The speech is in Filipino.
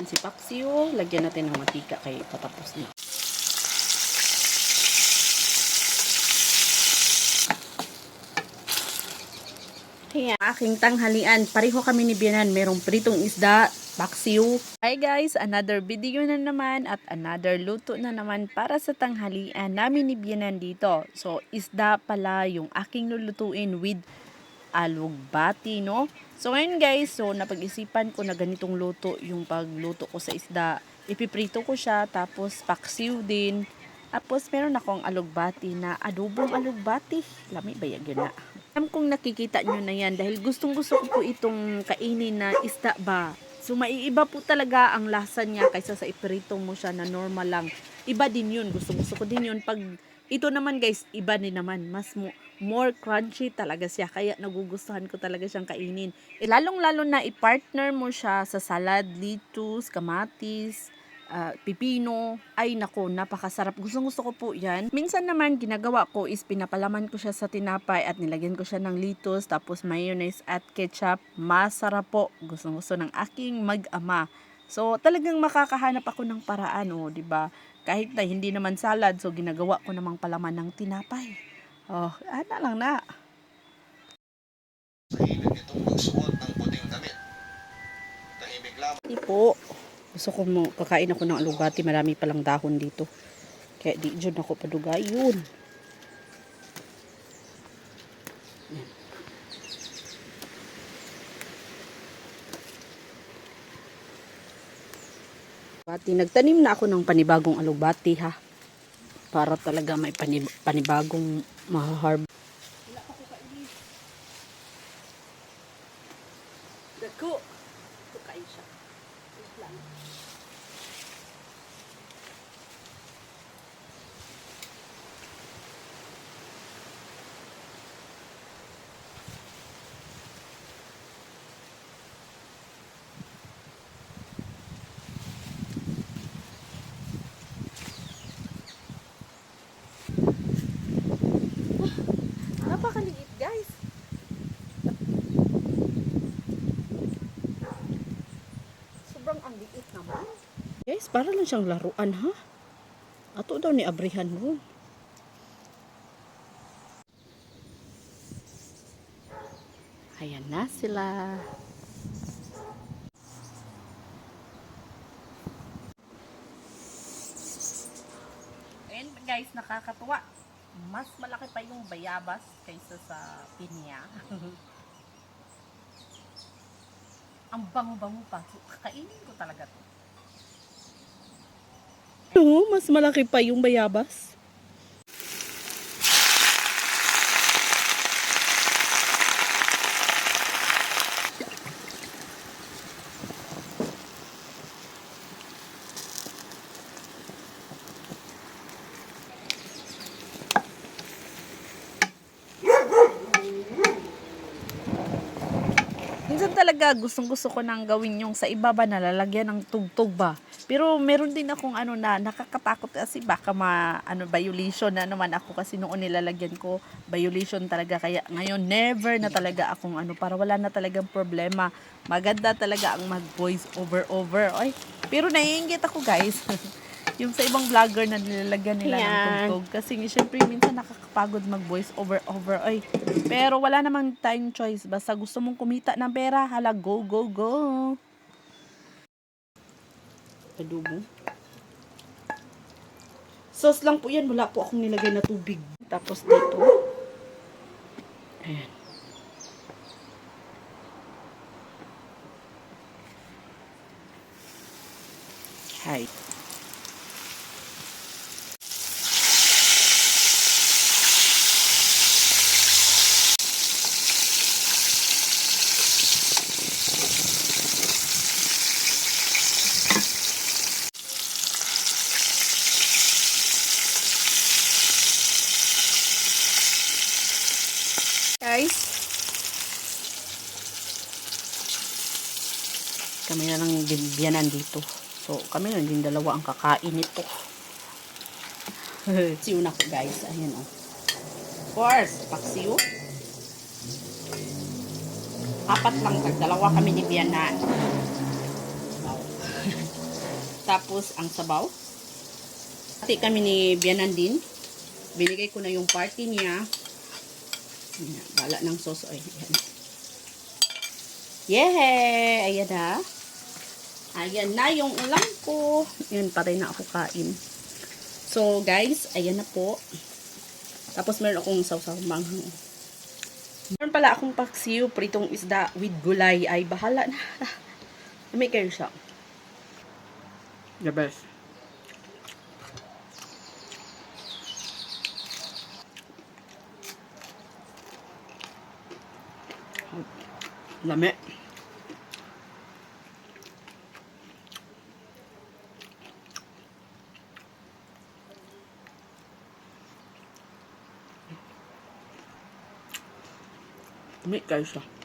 Si paksiw, lagyan natin ng mantika kay patapos na. Kaya aking tanghalian, pareho kami ni Bianan, merong pritong isda, paksiw. Hi guys, another video na naman at another luto na naman para sa tanghalian namin ni Bianan dito. So isda pala yung aking lulutuin with alugbati, no? So ngayon guys, so napag-isipan ko na ganitong luto yung pagluto ko sa isda. Ipiprito ko siya, tapos paksiw din. Tapos meron akong alugbati na adobong alugbati. Lami ba yun na? Alam kong nakikita nyo na yan dahil gustong gusto ko po itong kainin na isda ba. So maiiba po talaga ang lasa niya kaysa sa iprito mo siya na normal lang. Iba din yun, gusto ko din yun. Pag ito naman guys, iba din naman. Mas more crunchy talaga siya. Kaya nagugustuhan ko talaga siyang kainin. Lalong-lalo na i-partner mo siya sa salad, lettuce, kamatis, pipino. Ay nako, napakasarap. Gusto ko po yan. Minsan naman ginagawa ko is pinapalaman ko siya sa tinapay at nilagyan ko siya ng lettuce, tapos mayonnaise at ketchup. Masarap po. Gusto ng aking mag-ama. So talagang makakahanap ako ng paraan, oh, 'di ba? Kahit na hindi naman salad, so ginagawa ko namang palaman ng tinapay. Oh, ana lang na. Tahimik itong magsuot ng puting damit. Tahimik lamang. Po, gusto ko mo kakain ako ng alugati, marami palang dahon dito. Kaya di jud ako padugayon. Bati, nagtanim na ako ng panibagong alugbati ha. Para talaga may panibagong maharb. Wala pa ko kainin. Dako. Ito kain siya. Lang. Napakaliit guys. Sobrang ang liit naman. Guys, para lang siyang laruan ha. Ato daw ni abrihan mo. Ayan na sila. Ayan guys, nakakatuwa. Mas malaki pa yung bayabas kaysa sa pinya. Ang bango-bango pa. So, kakainin ko talaga to. No, mas malaki pa yung bayabas. Minsan talaga gustong-gusto ko nang gawin yung sa iba ba nalalagyan ng tugtog ba. Pero meron din akong ano na nakakatakot kasi baka violation na naman ako kasi noon nilalagyan ko violation talaga, kaya ngayon never na talaga akong para wala na talagang problema. Maganda talaga ang mag voice over. Ay, pero naiinggit ako guys. Yung sa ibang vlogger na nilalagyan nila ng tugtog. Kasi syempre minsan nakakapagod mag voice over. Ay, pero wala namang time choice. Basta gusto mong kumita ng pera, hala, go. Adobo. Sauce lang po yan. Wala po akong nilagay na tubig. Tapos dito. Ayan. Hi. Guys, kami na lang biyanan dito. So, kami lang din dalawa ang kakain nito. Siyo na ko guys. Ayan o. Of course, paksiw. Apat lang. Dalawa kami ni biyanan. Wow. Tapos, ang sabaw. Pati kami ni Bianan din. Binigay ko na yung party niya. Ayan, bala ng sauce. Ay, ayan. Yehey! Ayan na. Ayan na yung ulam ko. Yun, patay na ako kain. So, guys, ayan na po. Tapos, meron akong sausaw manghang. Meron pala akong paksiw, pritong isda with gulay. Ay, bahala na. May kayo siya. The best. Lami. Lami kayo siya.